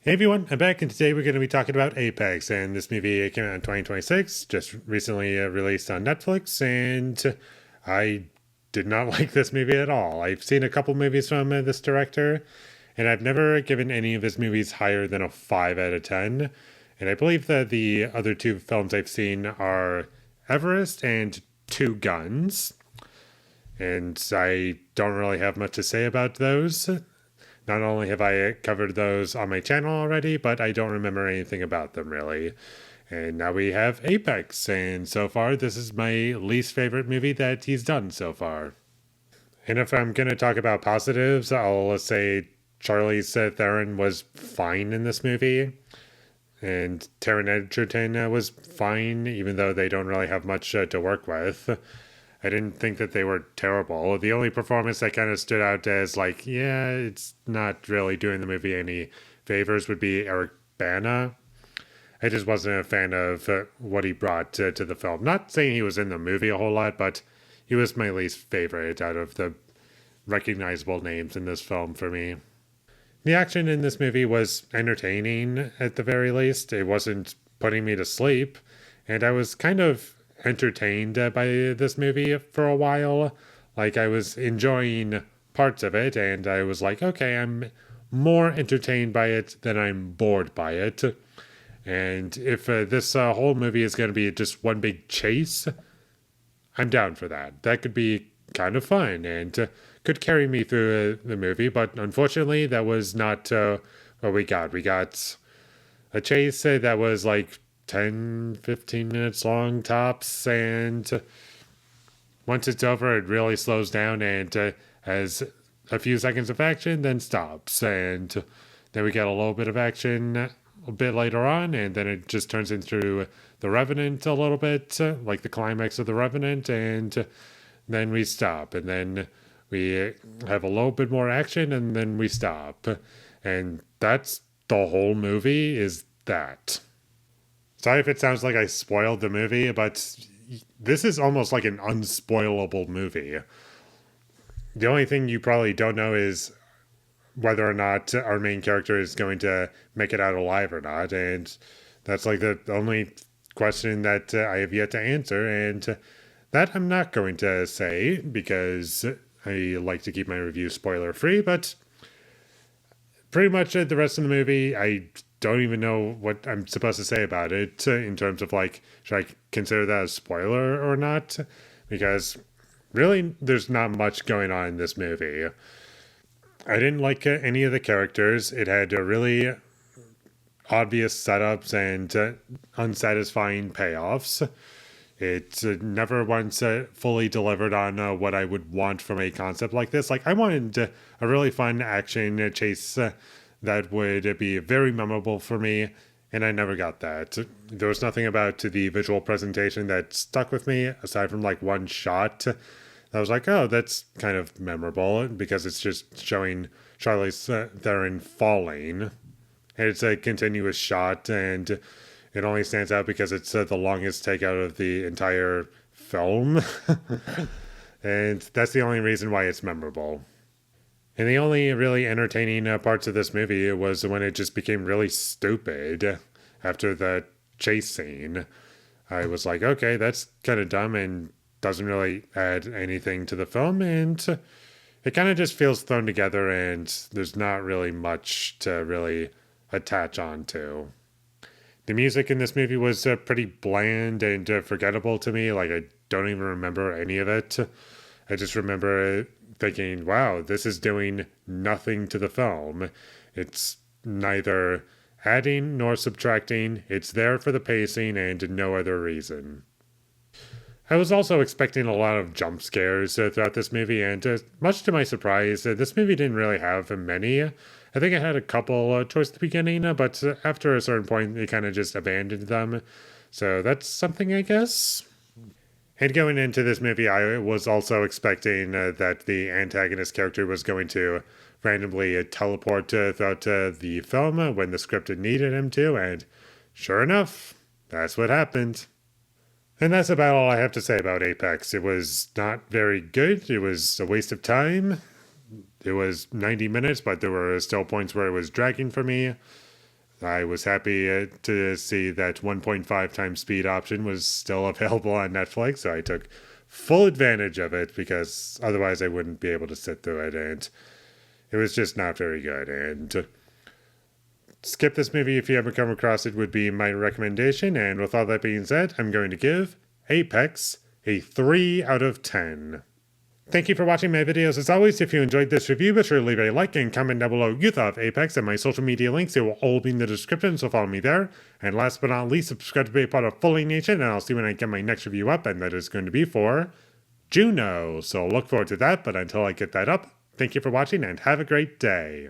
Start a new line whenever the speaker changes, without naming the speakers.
Hey everyone, I'm back, and today we're going to be talking about Apex. And this movie came out in 2026, just recently released on Netflix, and I did not like this movie at all. I've seen a couple movies from this director, and I've never given any of his movies higher than a 5 out of 10. And I believe that the other two films I've seen are Everest and Two Guns, and I don't really have much to say about those. Not only have I covered those on my channel already, but I don't remember anything about them really. And now we have Apex, and so far this is my least favorite movie that he's done so far. And if I'm going to talk about positives, I'll say Charlize Theron was fine in this movie, and Taron Egerton was fine, even though they don't really have much to work with. I didn't think that they were terrible. The only performance that kind of stood out as like, yeah, it's not really doing the movie any favors would be Eric Bana. I just wasn't a fan of what he brought to the film. Not saying he was in the movie a whole lot, but he was my least favorite out of the recognizable names in this film for me. The action in this movie was entertaining at the very least. It wasn't putting me to sleep, and I was kind of entertained by this movie for a while. Like, I was enjoying parts of it, and I was like, okay, I'm more entertained by it than I'm bored by it. And if this whole movie is going to be just one big chase, I'm down for that. That could be kind of fun and could carry me through the movie, but unfortunately, that was not what we got. We got a chase that was like 10, 15 minutes long tops, and once it's over, it really slows down and has a few seconds of action, then stops. And then we get a little bit of action a bit later on, and then it just turns into The Revenant a little bit, like the climax of The Revenant, and then we stop. And then we have a little bit more action, and then we stop. And that's the whole movie, is that. Sorry if it sounds like I spoiled the movie, but this is almost like an unspoilable movie. The only thing you probably don't know is whether or not our main character is going to make it out alive or not, and that's like the only question that I have yet to answer, and that I'm not going to say because I like to keep my review spoiler free, but pretty much the rest of the movie, I don't even know what I'm supposed to say about it in terms of like, should I consider that a spoiler or not? Because really, there's not much going on in this movie. I didn't like any of the characters. It had a really obvious setups and unsatisfying payoffs. It never once fully delivered on what I would want from a concept like this. Like, I wanted a really fun action chase that would be very memorable for me, and I never got that. There was nothing about the visual presentation that stuck with me aside from like one shot. I was like, oh, that's kind of memorable because it's just showing Charlize Theron falling. And it's a continuous shot, and it only stands out because it's the longest take out of the entire film. And that's the only reason why it's memorable. And the only really entertaining parts of this movie was when it just became really stupid after the chase scene. I was like, okay, that's kind of dumb and doesn't really add anything to the film, and it kind of just feels thrown together, and there's not really much to really attach onto. The music in this movie was pretty bland and forgettable to me. Like, I don't even remember any of it. I just remember thinking, wow, this is doing nothing to the film. It's neither adding nor subtracting. It's there for the pacing and no other reason. I was also expecting a lot of jump scares throughout this movie, and much to my surprise, this movie didn't really have many. I think it had a couple towards the beginning, but after a certain point, it kind of just abandoned them. So that's something, I guess. And going into this movie, I was also expecting that the antagonist character was going to randomly teleport throughout the film when the script needed him to, and sure enough, that's what happened. And that's about all I have to say about Apex. It was not very good. It was a waste of time. It was 90 minutes, but there were still points where it was dragging for me. I was happy to see that 1.5 times speed option was still available on Netflix, so I took full advantage of it because otherwise I wouldn't be able to sit through it, and it was just not very good. And skip this movie if you ever come across it would be my recommendation. And with all that being said, I'm going to give Apex a 3 out of 10. Thank you for watching my videos. As always, if you enjoyed this review, be sure to leave a like and comment down below you thought of Apex, and my social media links, they will all be in the description, so follow me there. And last but not least, subscribe to be a part of Foley Nation, and I'll see when I get my next review up, and that is going to be for Juno. So look forward to that, but until I get that up, thank you for watching and have a great day.